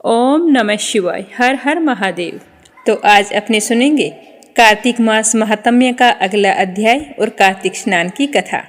ओम नमः शिवाय। हर हर महादेव। तो आज अपने सुनेंगे कार्तिक मास महात्म्य का अगला अध्याय और कार्तिक स्नान की कथा।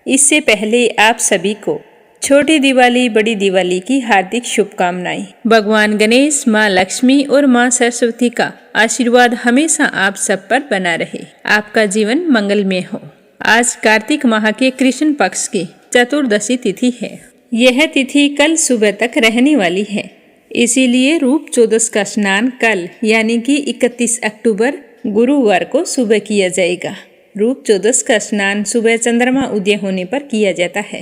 इससे पहले आप सभी को छोटी दिवाली बड़ी दिवाली की हार्दिक शुभकामनाएं। भगवान गणेश, माँ लक्ष्मी और माँ सरस्वती का आशीर्वाद हमेशा आप सब पर बना रहे। आपका जीवन मंगलमय हो। आज कार्तिक माह के कृष्ण पक्ष की चतुर्दशी तिथि है। यह तिथि कल सुबह तक रहने वाली है, इसीलिए रूप चौदस का स्नान कल यानी कि 31 अक्टूबर गुरुवार को सुबह किया जाएगा। रूप चौदस का स्नान सुबह चंद्रमा उदय होने पर किया जाता है।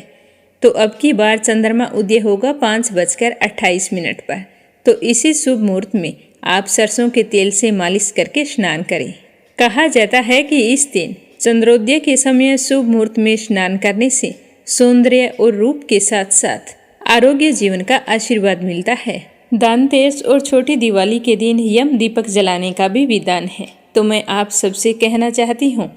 तो अब की बार चंद्रमा उदय होगा 5:28 पर। तो इसी शुभ मुहूर्त में आप सरसों के तेल से मालिश करके स्नान करें। कहा जाता है कि इस दिन चंद्रोदय के समय शुभ मुहूर्त में स्नान करने से सौंदर्य और रूप के साथ साथ आरोग्य जीवन का आशीर्वाद मिलता है। धनतेरस और छोटी दिवाली के दिन यम दीपक जलाने का भी विधान है। तो मैं आप सबसे कहना चाहती हूँ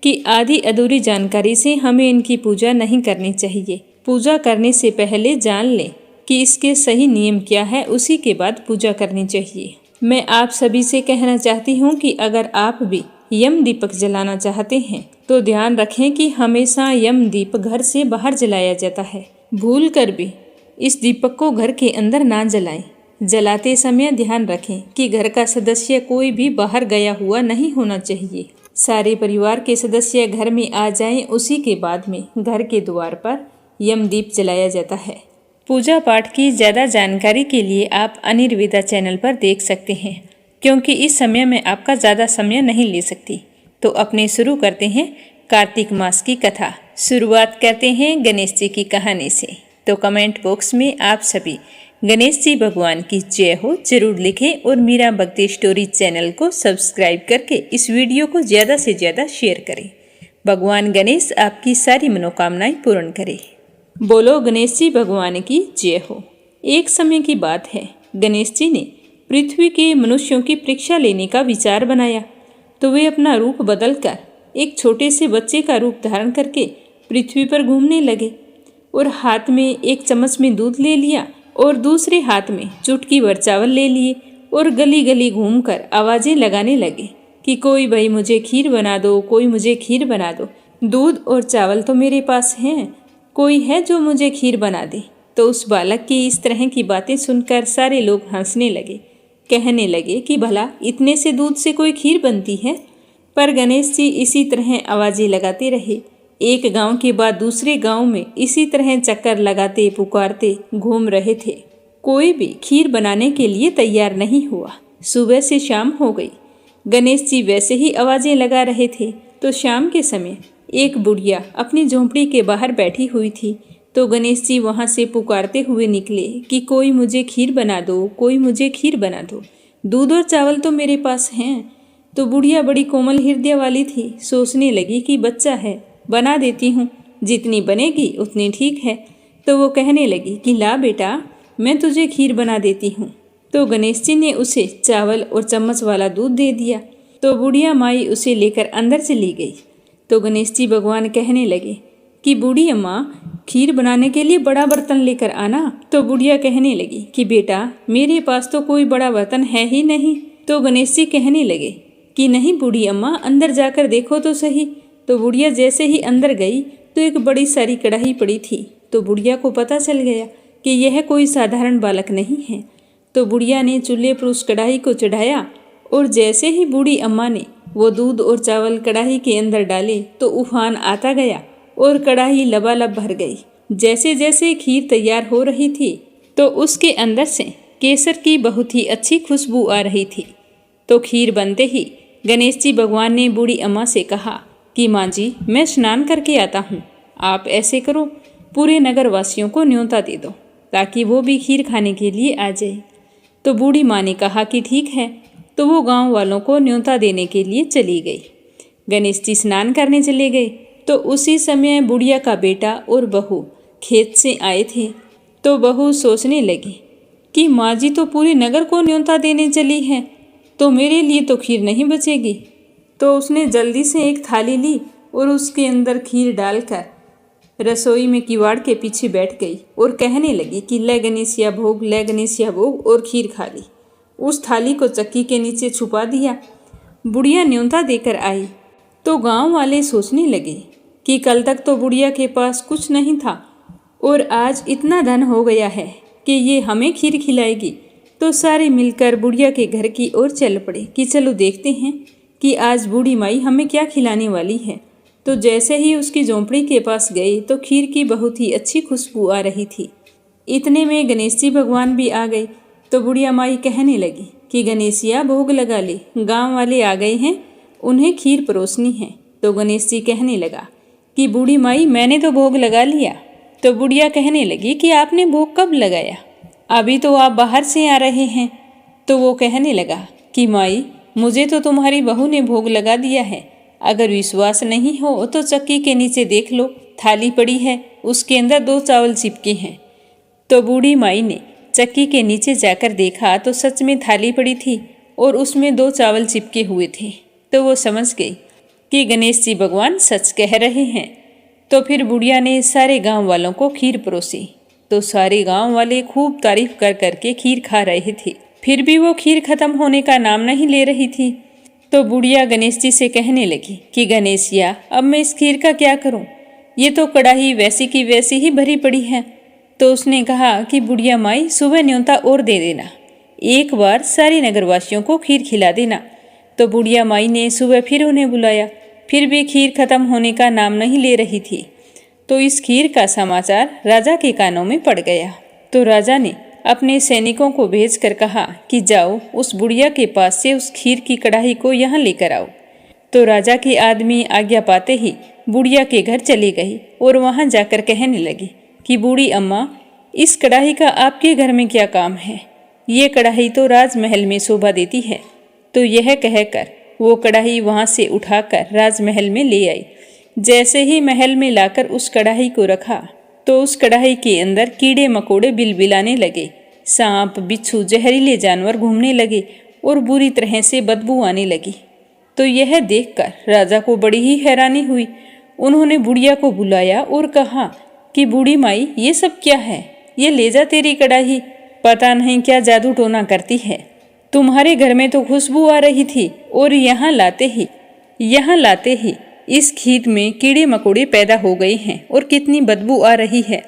कि आधी अधूरी जानकारी से हमें इनकी पूजा नहीं करनी चाहिए। पूजा करने से पहले जान लें कि इसके सही नियम क्या है, उसी के बाद पूजा करनी चाहिए। मैं आप सभी से कहना चाहती हूँ कि अगर आप भी यम दीपक जलाना चाहते हैं तो ध्यान रखें कि हमेशा यम दीप घर से बाहर जलाया जाता है। भूल कर भी इस दीपक को घर के अंदर ना जलाएं। जलाते समय ध्यान रखें कि घर का सदस्य कोई भी बाहर गया हुआ नहीं होना चाहिए। सारे परिवार के सदस्य घर में आ जाएं, उसी के बाद में घर के द्वार पर यम दीप जलाया जाता है। पूजा पाठ की ज़्यादा जानकारी के लिए आप अनिर्विदा चैनल पर देख सकते हैं, क्योंकि इस समय में आपका ज़्यादा समय नहीं ले सकती। तो अपने शुरू करते हैं कार्तिक मास की कथा। शुरुआत करते हैं गणेश जी की कहानी से। तो कमेंट बॉक्स में आप सभी गणेश जी भगवान की जय हो जरूर लिखें और मीरा भक्ति स्टोरी चैनल को सब्सक्राइब करके इस वीडियो को ज़्यादा से ज़्यादा शेयर करें। भगवान गणेश आपकी सारी मनोकामनाएं पूर्ण करें। बोलो गणेश जी भगवान की जय हो। एक समय की बात है, गणेश जी ने पृथ्वी के मनुष्यों की परीक्षा लेने का विचार बनाया। तो वे अपना रूप बदलकर एक छोटे से बच्चे का रूप धारण करके पृथ्वी पर घूमने लगे और हाथ में एक चम्मच में दूध ले लिया और दूसरे हाथ में चुटकी भर चावल ले लिए और गली गली घूमकर आवाज़ें लगाने लगे कि कोई भाई मुझे खीर बना दो, कोई मुझे खीर बना दो। दूध और चावल तो मेरे पास हैं, कोई है जो मुझे खीर बना दे। तो उस बालक की इस तरह की बातें सुनकर सारे लोग हंसने लगे, कहने लगे कि भला इतने से दूध से कोई खीर बनती है। पर गणेश जी इसी तरह आवाज़ें लगाते रहे। एक गांव के बाद दूसरे गांव में इसी तरह चक्कर लगाते पुकारते घूम रहे थे। कोई भी खीर बनाने के लिए तैयार नहीं हुआ। सुबह से शाम हो गई। गणेश जी वैसे ही आवाज़ें लगा रहे थे। तो शाम के समय एक बुढ़िया अपनी झोंपड़ी के बाहर बैठी हुई थी। तो गणेश जी वहाँ से पुकारते हुए निकले कि कोई मुझे खीर बना दो, कोई मुझे खीर बना दो। दूध और चावल तो मेरे पास हैं। तो बुढ़िया बड़ी कोमल हृदय वाली थी, सोचने लगी कि बच्चा है, बना देती हूँ, जितनी बनेगी उतनी ठीक है। तो वो कहने लगी कि ला बेटा, मैं तुझे खीर बना देती हूँ। तो गणेश जी ने उसे चावल और चम्मच वाला दूध दे दिया। तो बुढ़िया माई उसे लेकर अंदर चली गई। तो गणेश जी भगवान कहने लगे कि बूढ़ी अम्मा, खीर बनाने के लिए बड़ा बर्तन लेकर आना। तो बुढ़िया कहने लगी कि बेटा, मेरे पास तो कोई बड़ा बर्तन है ही नहीं। तो गणेश जी कहने लगे कि नहीं बूढ़ी अम्मा, अंदर जाकर देखो तो सही। तो बुढ़िया जैसे ही अंदर गई तो एक बड़ी सारी कढ़ाई पड़ी थी। तो बुढ़िया को पता चल गया कि यह कोई साधारण बालक नहीं है। तो बुढ़िया ने चूल्हे पर उस कढ़ाई को चढ़ाया और जैसे ही बूढ़ी अम्मा ने वो दूध और चावल कढ़ाई के अंदर डाले तो उफान आता गया और कढ़ाई लबालब भर गई। जैसे जैसे खीर तैयार हो रही थी तो उसके अंदर से केसर की बहुत ही अच्छी खुशबू आ रही थी। तो खीर बनते ही गणेश जी भगवान ने बूढ़ी अम्मा से कहा कि माँ जी, मैं स्नान करके आता हूँ। आप ऐसे करो, पूरे नगर वासियों को न्योता दे दो ताकि वो भी खीर खाने के लिए आ जाए। तो बूढ़ी माँ ने कहा कि ठीक है। तो वो गांव वालों को न्योता देने के लिए चली गई। गणेश जी स्नान करने चले गए। तो उसी समय बुढ़िया का बेटा और बहू खेत से आए थे। तो बहू सोचने लगी कि माँ जी तो पूरे नगर को न्योता देने चली है, तो मेरे लिए तो खीर नहीं बचेगी। तो उसने जल्दी से एक थाली ली और उसके अंदर खीर डालकर रसोई में किवाड़ के पीछे बैठ गई और कहने लगी कि ले गणेशिया भोग, ले गणेशिया भोग, और खीर खा ली। उस थाली को चक्की के नीचे छुपा दिया। बुढ़िया न्योता देकर आई तो गांव वाले सोचने लगे कि कल तक तो बुढ़िया के पास कुछ नहीं था और आज इतना धन हो गया है कि ये हमें खीर खिलाएगी। तो सारे मिलकर बुढ़िया के घर की ओर चल पड़े कि चलो देखते हैं कि आज बूढ़ी माई हमें क्या खिलाने वाली है। तो जैसे ही उसकी झोंपड़ी के पास गए तो खीर की बहुत ही अच्छी खुशबू आ रही थी। इतने में गणेश जी भगवान भी आ गए। तो बुढ़िया माई कहने लगी कि गणेशिया भोग लगा ले, गांव वाले आ गए हैं, उन्हें खीर परोसनी है। तो गणेश जी कहने लगा कि बूढ़ी माई मैंने तो भोग लगा लिया। तो बुढ़िया कहने लगी कि आपने भोग कब लगाया, अभी तो आप बाहर से आ रहे हैं। तो वो कहने लगा कि माई मुझे तो तुम्हारी बहू ने भोग लगा दिया है, अगर विश्वास नहीं हो तो चक्की के नीचे देख लो, थाली पड़ी है, उसके अंदर 2 चावल चिपके हैं। तो बूढ़ी माई ने चक्की के नीचे जाकर देखा तो सच में थाली पड़ी थी और उसमें 2 चावल चिपके हुए थे। तो वो समझ गई कि गणेश जी भगवान सच कह रहे हैं। तो फिर बुढ़िया ने सारे गांव वालों को खीर परोसी। तो सारे गांव वाले खूब तारीफ कर करके खीर खा रहे थे, फिर भी वो खीर खत्म होने का नाम नहीं ले रही थी। तो बुढ़िया गणेश जी से कहने लगी कि गणेशिया अब मैं इस खीर का क्या करूं, ये तो कढ़ाई वैसी की वैसी ही भरी पड़ी है। तो उसने कहा कि बुढ़िया माई सुबह न्योता और दे देना, एक बार सारे नगरवासियों को खीर खिला देना। तो बुढ़िया माई ने सुबह फिर उन्हें बुलाया, फिर भी खीर खत्म होने का नाम नहीं ले रही थी। तो इस खीर का समाचार राजा के कानों में पड़ गया। तो राजा ने अपने सैनिकों को भेजकर कहा कि जाओ उस बुढ़िया के पास से उस खीर की कढ़ाई को यहाँ लेकर आओ। तो राजा के आदमी आज्ञा पाते ही बुढ़िया के घर चली गई और वहाँ जाकर कहने लगी कि बूढ़ी अम्मा, इस कढ़ाई का आपके घर में क्या काम है, ये कढ़ाई तो राजमहल में शोभा देती है। तो यह कहकर वो कढ़ाई वहाँ से उठाकर राजमहल में ले आई। जैसे ही महल में लाकर उस कढ़ाई को रखा तो उस कढ़ाई के अंदर कीड़े मकोड़े बिलबिलाने लगे, सांप बिच्छू जहरीले जानवर घूमने लगे और बुरी तरह से बदबू आने लगी। तो यह देखकर राजा को बड़ी ही हैरानी हुई। उन्होंने बुढ़िया को बुलाया और कहा कि बूढ़ी माई ये सब क्या है, ये ले जा तेरी कढ़ाई, पता नहीं क्या जादू टोना करती है। तुम्हारे घर में तो खुशबू आ रही थी और यहाँ लाते ही इस खीर में कीड़े मकोड़े पैदा हो गए हैं और कितनी बदबू आ रही है।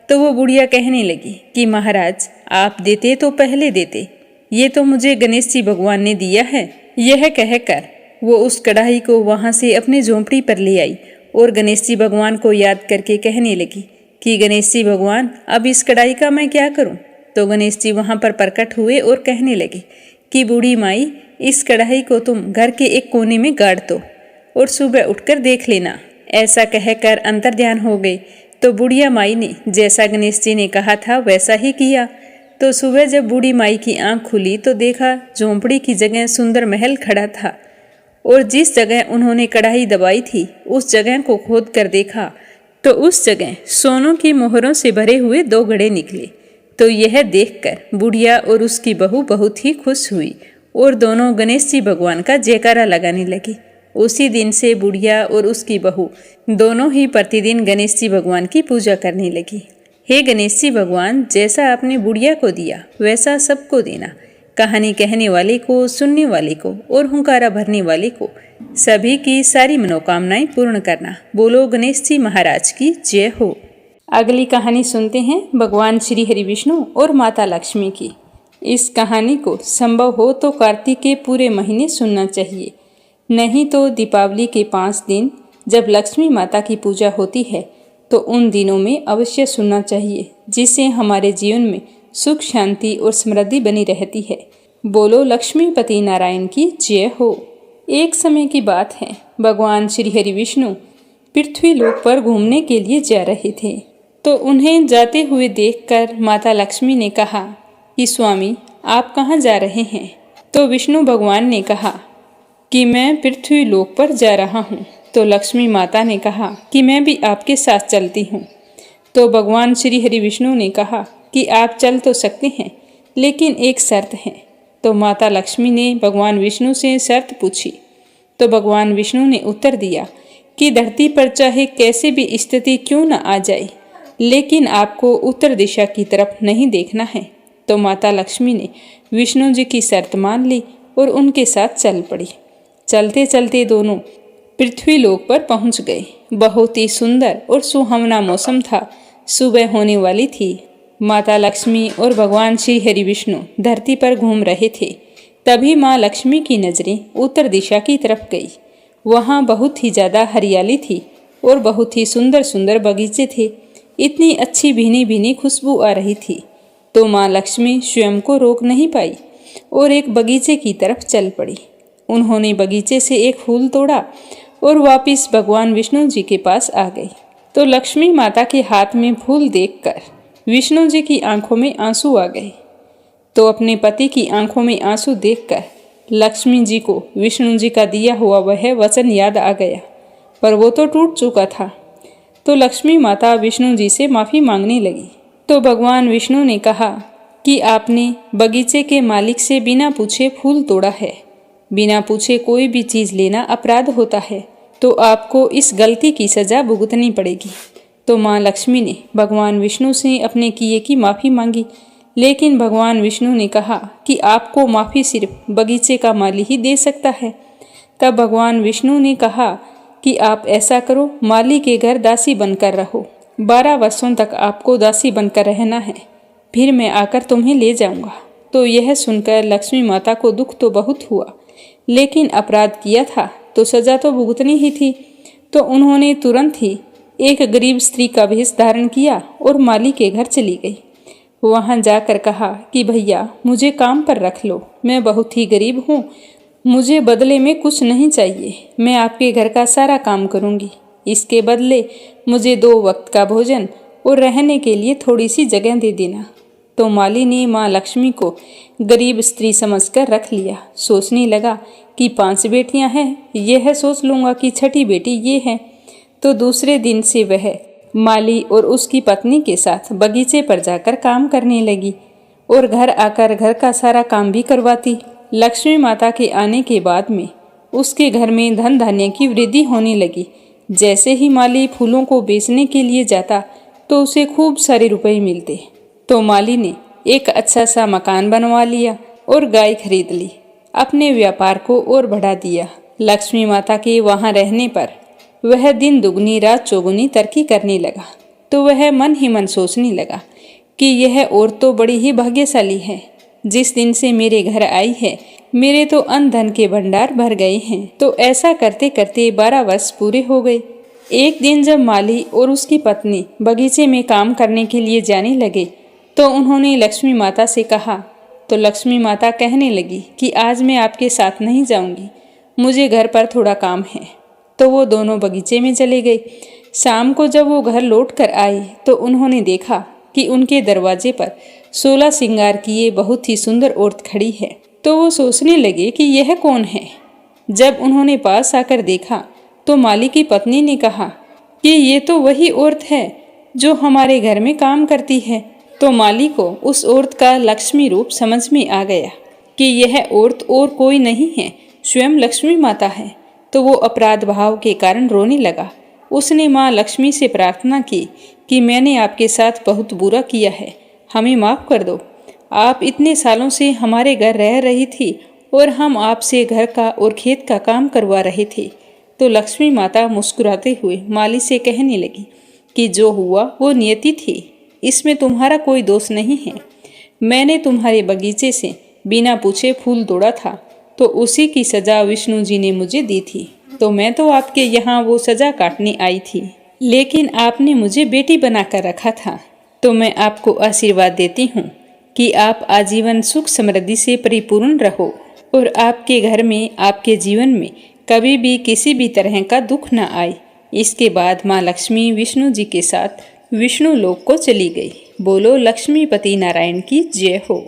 तो वो बुढ़िया कहने लगी कि महाराज आप देते तो पहले देते, ये तो मुझे गणेश जी भगवान ने दिया है। यह कहकर वो उस कढ़ाई को वहाँ से अपनी झोंपड़ी पर ले आई और गणेश जी भगवान को याद करके कहने लगी कि गणेश जी भगवान अब इस कढ़ाई का मैं क्या करूँ। तो गणेश जी वहाँ पर प्रकट हुए और कहने लगे कि बूढ़ी माई इस कढ़ाई को तुम घर के एक कोने में गाड़ दो और सुबह उठकर देख लेना। ऐसा कहकर अंतर्ध्यान हो गए। तो बुढ़िया माई ने जैसा गणेश जी ने कहा था वैसा ही किया। तो सुबह जब बूढ़ी माई की आंख खुली तो देखा झोंपड़ी की जगह सुंदर महल खड़ा था और जिस जगह उन्होंने कढ़ाई दबाई थी उस जगह को खोद कर देखा तो उस जगह सोनों की मोहरों से भरे हुए 2 घड़े निकले। तो यह देखकर बुढ़िया और उसकी बहू बहुत ही खुश हुई और दोनों गणेश जी भगवान का जयकारा लगाने लगी। उसी दिन से बुढ़िया और उसकी बहू दोनों ही प्रतिदिन गणेश जी भगवान की पूजा करने लगी। हे गणेश जी भगवान, जैसा आपने बुढ़िया को दिया वैसा सबको देना, कहानी कहने वाले को, सुनने वाले को और हुंकारा भरने वाले को, सभी की सारी मनोकामनाएं पूर्ण करना। बोलो गणेश जी महाराज की जय हो। अगली कहानी सुनते हैं भगवान श्री हरि विष्णु और माता लक्ष्मी की। इस कहानी को संभव हो तो कार्तिक के पूरे महीने सुनना चाहिए, नहीं तो दीपावली के 5 दिन जब लक्ष्मी माता की पूजा होती है तो उन दिनों में अवश्य सुनना चाहिए, जिससे हमारे जीवन में सुख शांति और समृद्धि बनी रहती है। बोलो लक्ष्मीपति नारायण की जय हो। एक समय की बात है, भगवान श्री हरि विष्णु पृथ्वी लोक पर घूमने के लिए जा रहे थे। तो उन्हें जाते हुए देखकर माता लक्ष्मी ने कहा कि स्वामी आप कहाँ जा रहे हैं। तो विष्णु भगवान ने कहा कि मैं पृथ्वी लोक पर जा रहा हूँ। तो लक्ष्मी माता ने कहा कि मैं भी आपके साथ चलती हूँ। तो भगवान श्री हरि विष्णु ने कहा कि आप चल तो सकते हैं, लेकिन एक शर्त है। तो माता लक्ष्मी ने भगवान विष्णु से शर्त पूछी। तो भगवान विष्णु ने उत्तर दिया कि धरती पर चाहे कैसे भी स्थिति क्यों न आ जाए, लेकिन आपको उत्तर दिशा की तरफ नहीं देखना है। तो माता लक्ष्मी ने विष्णु जी की शर्त मान ली और उनके साथ चल पड़ी। चलते चलते दोनों पृथ्वी लोक पर पहुंच गए। बहुत ही सुंदर और सुहावना मौसम था। सुबह होने वाली थी। माता लक्ष्मी और भगवान श्री हरि विष्णु धरती पर घूम रहे थे। तभी माँ लक्ष्मी की नजरें उत्तर दिशा की तरफ गई। वहाँ बहुत ही ज़्यादा हरियाली थी और बहुत ही सुंदर सुंदर बगीचे थे। इतनी अच्छी भीनी भीनी खुशबू आ रही थी। तो माँ लक्ष्मी स्वयं को रोक नहीं पाई और एक बगीचे की तरफ चल पड़ी। उन्होंने बगीचे से एक फूल तोड़ा और वापस भगवान विष्णु जी के पास आ गई। तो लक्ष्मी माता के हाथ में फूल देखकर विष्णु जी की आंखों में आंसू आ गए। तो अपने पति की आंखों में आंसू देखकर लक्ष्मी जी को विष्णु जी का दिया हुआ वह वचन याद आ गया, पर वो तो टूट चुका था। तो लक्ष्मी माता विष्णु जी से माफ़ी मांगने लगी। तो भगवान विष्णु ने कहा कि आपने बगीचे के मालिक से बिना पूछे फूल तोड़ा है। बिना पूछे कोई भी चीज़ लेना अपराध होता है, तो आपको इस गलती की सज़ा भुगतनी पड़ेगी। तो माँ लक्ष्मी ने भगवान विष्णु से अपने किए की माफ़ी मांगी, लेकिन भगवान विष्णु ने कहा कि आपको माफ़ी सिर्फ बगीचे का माली ही दे सकता है। तब भगवान विष्णु ने कहा कि आप ऐसा करो, माली के घर दासी बनकर रहो। 12 वर्षों तक आपको दासी बनकर रहना है, फिर मैं आकर तुम्हें ले जाऊंगा। तो यह सुनकर लक्ष्मी माता को दुख तो बहुत हुआ, लेकिन अपराध किया था तो सज़ा तो भुगतनी ही थी। तो उन्होंने तुरंत ही एक गरीब स्त्री का भेष धारण किया और माली के घर चली गई। वहां जाकर कहा कि भैया मुझे काम पर रख लो, मैं बहुत ही गरीब हूँ, मुझे बदले में कुछ नहीं चाहिए, मैं आपके घर का सारा काम करूँगी। इसके बदले मुझे 2 वक्त का भोजन और रहने के लिए थोड़ी सी जगह दे देना। तो माली ने माँ लक्ष्मी को गरीब स्त्री समझकर रख लिया। सोचने लगा कि 5 बेटियां हैं, यह सोच लूँगा कि छठी बेटी ये है। तो दूसरे दिन से वह माली और उसकी पत्नी के साथ बगीचे पर जाकर काम करने लगी और घर आकर घर का सारा काम भी करवाती। लक्ष्मी माता के आने के बाद में उसके घर में धन धान्य की वृद्धि होने लगी। जैसे ही माली फूलों को बेचने के लिए जाता तो उसे खूब सारे रुपए मिलते। तो माली ने एक अच्छा सा मकान बनवा लिया और गाय खरीद ली। अपने व्यापार को और बढ़ा दिया। लक्ष्मी माता के वहाँ रहने पर वह दिन दुगनी रात चौगुनी तरक्की करने लगा। तो वह मन ही मन सोचने लगा कि यह औरत तो बड़ी ही भाग्यशाली है। जिस दिन से मेरे घर आई है, मेरे तो अन्न धन के भंडार भर गए हैं। तो ऐसा करते करते 12 वर्ष पूरे हो गए। एक दिन जब माली और उसकी पत्नी बगीचे में काम करने के लिए जाने लगे तो उन्होंने लक्ष्मी माता से कहा। तो लक्ष्मी माता कहने लगी कि आज मैं आपके साथ नहीं जाऊंगी, मुझे घर पर थोड़ा काम है। तो वो दोनों बगीचे में चले गए। शाम को जब वो घर लौट कर आए तो उन्होंने देखा कि उनके दरवाजे पर 16 श्रृंगार किए बहुत ही सुंदर औरत खड़ी है। तो वो सोचने लगे कि यह कौन है। जब उन्होंने पास आकर देखा तो माली की पत्नी ने कहा कि ये तो वही औरत है जो हमारे घर में काम करती है। तो माली को उस औरत का लक्ष्मी रूप समझ में आ गया कि यह औरत और कोई नहीं है, स्वयं लक्ष्मी माता है। तो वो अपराध भाव के कारण रोने लगा। उसने माँ लक्ष्मी से प्रार्थना की कि मैंने आपके साथ बहुत बुरा किया है, हमें माफ़ कर दो। आप इतने सालों से हमारे घर रह रही थी और हम आपसे घर का और खेत का काम करवा रहे थे। तो लक्ष्मी माता मुस्कुराते हुए माली से कहने लगी कि जो हुआ वो नियति थी, इसमें तुम्हारा कोई दोष नहीं है। मैंने तुम्हारे बगीचे से बिना पूछे फूल तोड़ा था, तो उसी की सज़ा विष्णु जी ने मुझे दी थी। तो मैं तो आपके यहाँ वो सज़ा काटने आई थी, लेकिन आपने मुझे बेटी बनाकर रखा था। तो मैं आपको आशीर्वाद देती हूँ कि आप आजीवन सुख समृद्धि से परिपूर्ण रहो और आपके घर में, आपके जीवन में कभी भी किसी भी तरह का दुख न आए। इसके बाद माँ लक्ष्मी विष्णु जी के साथ विष्णु लोक को चली गई। बोलो लक्ष्मीपति नारायण की जय हो।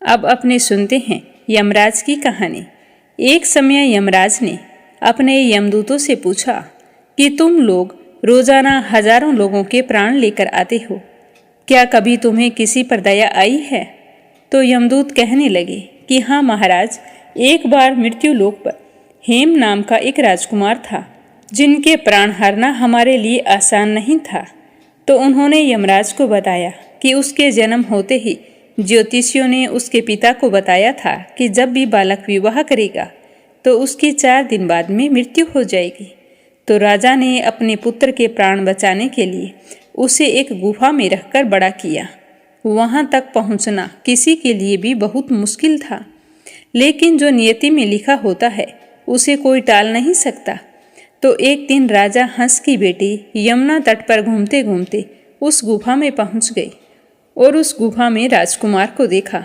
अब अपने सुनते हैं यमराज की कहानी। एक समय यमराज ने अपने यमदूतों से पूछा कि तुम लोग रोजाना हजारों लोगों के प्राण लेकर आते हो, क्या कभी तुम्हें किसी पर दया आई है? तो यमदूत कहने लगे कि हाँ महाराज, एक बार मृत्यु लोक पर हेम नाम का एक राजकुमार था जिनके प्राण हरना हमारे लिए आसान नहीं था। तो उन्होंने यमराज को बताया कि उसके जन्म होते ही ज्योतिषियों ने उसके पिता को बताया था कि जब भी बालक विवाह करेगा तो उसकी 4 दिन बाद में मृत्यु हो जाएगी। तो राजा ने अपने पुत्र के प्राण बचाने के लिए उसे एक गुफा में रखकर बड़ा किया। वहां तक पहुंचना किसी के लिए भी बहुत मुश्किल था, लेकिन जो नियति में लिखा होता है उसे कोई टाल नहीं सकता। तो एक दिन राजा हंस की बेटी यमुना तट पर घूमते घूमते उस गुफा में पहुंच गई और उस गुफा में राजकुमार को देखा।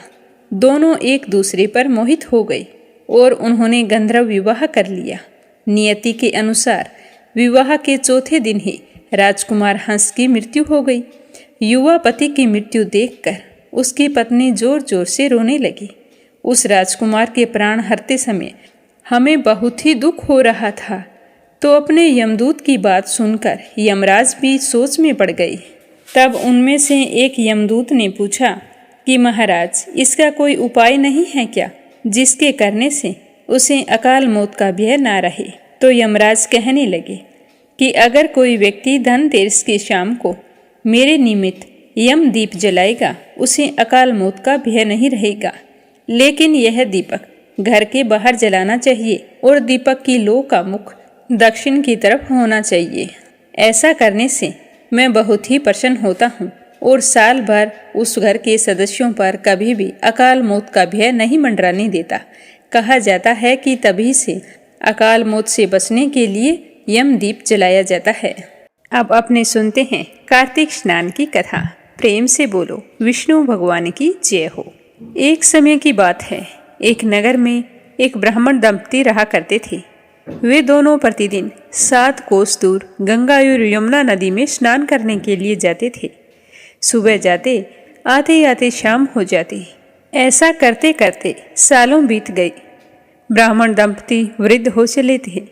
दोनों एक दूसरे पर मोहित हो गए और उन्होंने गंधर्व विवाह कर लिया। नियति के अनुसार विवाह के चौथे दिन ही राजकुमार हंस की मृत्यु हो गई। युवा पति की मृत्यु देखकर उसकी पत्नी जोर जोर से रोने लगी। उस राजकुमार के प्राण हरते समय हमें बहुत ही दुख हो रहा था। तो अपने यमदूत की बात सुनकर यमराज भी सोच में पड़ गए। तब उनमें से एक यमदूत ने पूछा कि महाराज, इसका कोई उपाय नहीं है क्या, जिसके करने से उसे अकाल मौत का भय ना रहे। तो यमराज कहने लगे कि अगर कोई व्यक्ति धनतेरस की शाम को मेरे निमित्त यमदीप जलाएगा उसे अकाल मौत का भय नहीं रहेगा। लेकिन यह दीपक घर के बाहर जलाना चाहिए और दीपक की लौ का मुख दक्षिण की तरफ होना चाहिए। ऐसा करने से मैं बहुत ही प्रसन्न होता हूँ और साल भर उस घर के सदस्यों पर कभी भी अकाल मौत का भय नहीं मंडराने देता। कहा जाता है कि तभी से अकाल मौत से बचने के लिए यमदीप जलाया जाता है। अब अपने सुनते हैं कार्तिक स्नान की कथा। प्रेम से बोलो विष्णु भगवान की जय हो। एक समय की बात है, एक नगर में एक ब्राह्मण दंपति रहा करते थे। वे दोनों प्रतिदिन 7 कोस दूर गंगा और यमुना नदी में स्नान करने के लिए जाते थे। सुबह जाते, आते आते शाम हो जाती। ऐसा करते करते सालों बीत गए। ब्राह्मण दंपति वृद्ध हो चले थे।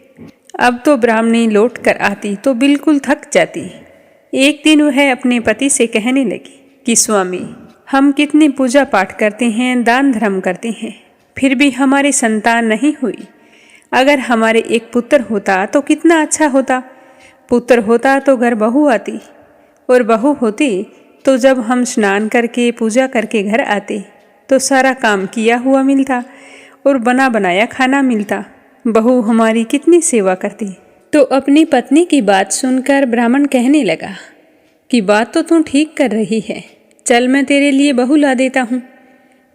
अब तो ब्राह्मणी लौट कर आती तो बिल्कुल थक जाती। एक दिन वह अपने पति से कहने लगी कि स्वामी, हम कितनी पूजा पाठ करते हैं, दान धर्म करते हैं, फिर भी हमारी संतान नहीं हुई। अगर हमारे एक पुत्र होता तो कितना अच्छा होता। पुत्र होता तो घर बहू आती, और बहू होती तो जब हम स्नान करके पूजा करके घर आते तो सारा काम किया हुआ मिलता और बना बनाया खाना मिलता। बहू हमारी कितनी सेवा करती। तो अपनी पत्नी की बात सुनकर ब्राह्मण कहने लगा कि बात तो तू ठीक कर रही है, चल मैं तेरे लिए बहू ला देता हूँ।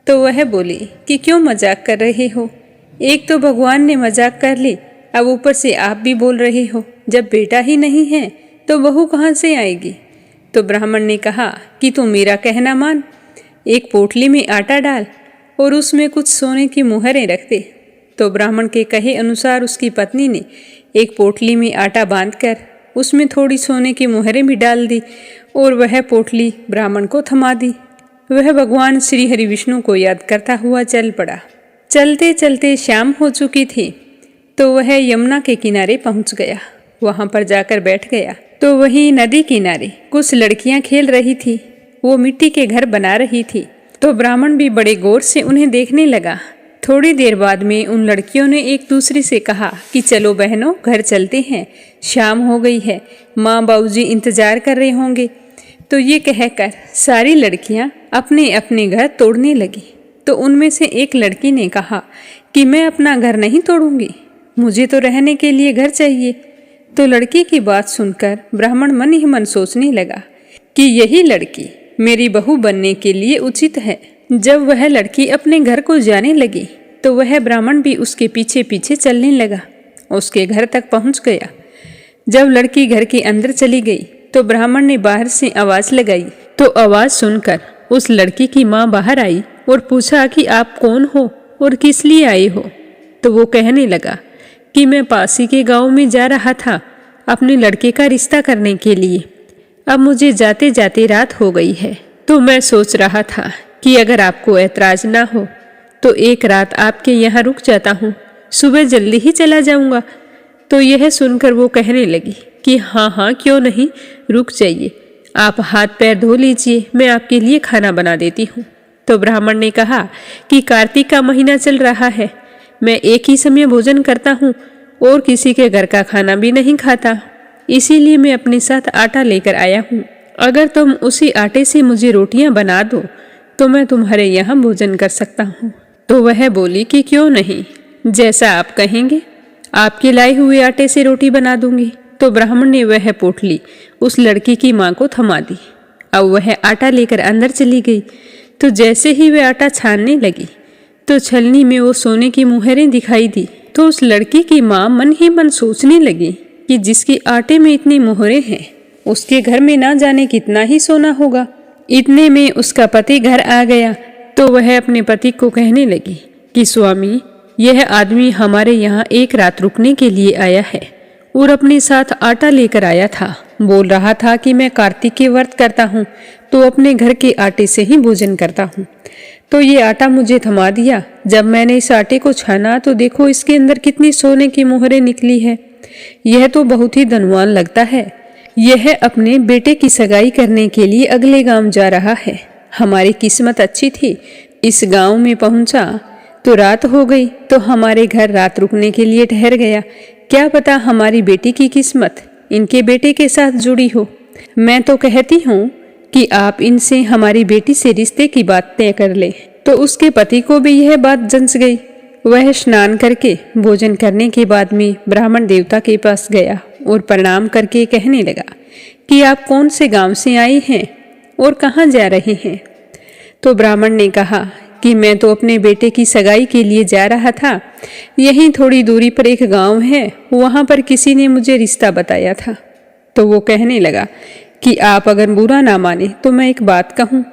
तो वह बोली कि क्यों मजाक कर रहे हो, एक तो भगवान ने मजाक कर ली, अब ऊपर से आप भी बोल रहे हो। जब बेटा ही नहीं है तो बहू कहाँ से आएगी। तो ब्राह्मण ने कहा कि तू मेरा कहना मान, एक पोटली में आटा डाल और उसमें कुछ सोने की मुहरें रख दे। तो ब्राह्मण के कहे अनुसार उसकी पत्नी ने एक पोटली में आटा बांधकर उसमें थोड़ी सोने की मुहरें भी डाल दी और वह पोटली ब्राह्मण को थमा दी। वह भगवान श्री हरि विष्णु को याद करता हुआ चल पड़ा। चलते चलते शाम हो चुकी थी तो वह यमुना के किनारे पहुंच गया। वहां पर जाकर बैठ गया तो वहीं नदी किनारे कुछ लड़कियां खेल रही थी। वो मिट्टी के घर बना रही थी। तो ब्राह्मण भी बड़े गौर से उन्हें देखने लगा। थोड़ी देर बाद में उन लड़कियों ने एक दूसरे से कहा कि चलो बहनों, घर चलते हैं, शाम हो गई है, माँ बाबूजी इंतजार कर रहे होंगे। तो ये कहकर सारी लड़कियां अपने अपने घर तोड़ने लगी। तो उनमें से एक लड़की ने कहा कि मैं अपना घर नहीं तोड़ूंगी, मुझे तो रहने के लिए घर चाहिए। तो लड़की की बात सुनकर ब्राह्मण मन ही मन सोचने लगा कि यही लड़की मेरी बहू बनने के लिए उचित है। जब वह लड़की अपने घर को जाने लगी तो वह ब्राह्मण भी उसके पीछे पीछे चलने लगा, उसके घर तक पहुंच गया। जब लड़की घर के अंदर चली गई तो ब्राह्मण ने बाहर से आवाज लगाई। तो आवाज सुनकर उस लड़की की माँ बाहर आई और पूछा कि आप कौन हो और किस लिए आए हो। तो वो कहने लगा कि मैं पास ही के गाँव में जा रहा था अपने लड़के का रिश्ता करने के लिए। अब मुझे जाते जाते रात हो गई है, तो मैं सोच रहा था कि अगर आपको ऐतराज ना हो तो एक रात आपके यहाँ रुक जाता हूँ, सुबह जल्दी ही चला जाऊँगा। तो यह सुनकर वो कहने लगी कि हाँ हाँ क्यों नहीं, रुक जाइए, आप हाथ पैर धो लीजिए, मैं आपके लिए खाना बना देती हूँ। तो ब्राह्मण ने कहा कि कार्तिक का महीना चल रहा है, मैं एक ही समय भोजन करता हूँ और किसी के घर का खाना भी नहीं खाता, इसीलिए मैं अपने साथ आटा लेकर आया हूँ। अगर तुम उसी आटे से मुझे रोटियां बना दो तो मैं तुम्हारे यहाँ भोजन कर सकता हूँ। तो वह बोली कि क्यों नहीं, जैसा आप कहेंगे, आपके लाए हुए आटे से रोटी बना दूंगी। तो ब्राह्मण ने वह पोटली उस लड़की की माँ को थमा दी। अब वह आटा लेकर अंदर चली गई। तो जैसे ही वह आटा छानने लगी तो छलनी में वो सोने की मुहरें दिखाई दी। तो उस लड़की की माँ मन ही मन सोचने लगी कि जिसके आटे में इतनी मोहरें हैं उसके घर में ना जाने कितना ही सोना होगा। इतने में उसका पति घर आ गया। तो वह अपने पति को कहने लगी कि स्वामी, यह आदमी हमारे यहाँ एक रात रुकने के लिए आया है और अपने साथ आटा लेकर आया था। बोल रहा था कि मैं कार्तिक के व्रत करता हूँ तो अपने घर के आटे से ही भोजन करता हूँ। तो ये आटा मुझे थमा दिया। जब मैंने इस आटे को छाना तो देखो इसके अंदर कितनी सोने की मोहरें निकली है। यह तो बहुत ही धनवान लगता है। यह अपने बेटे की सगाई करने के लिए अगले गांव जा रहा है। हमारी किस्मत अच्छी थी, इस गांव में पहुंचा तो रात हो गई तो हमारे घर रात रुकने के लिए ठहर गया। क्या पता हमारी बेटी की किस्मत इनके बेटे के साथ जुड़ी हो। मैं तो कहती हूँ कि आप इनसे हमारी बेटी से रिश्ते की बात तय कर ले। तो उसके पति को भी यह बात जंच गई। वह स्नान करके भोजन करने के बाद में ब्राह्मण देवता के पास गया और प्रणाम करके कहने लगा कि आप कौन से गांव से आई हैं और कहाँ जा रहे हैं। तो ब्राह्मण ने कहा कि मैं तो अपने बेटे की सगाई के लिए जा रहा था। यहीं थोड़ी दूरी पर एक गांव है, वहां पर किसी ने मुझे रिश्ता बताया था। तो वो कहने लगा कि आप अगर बुरा ना माने तो मैं एक बात कहूँ,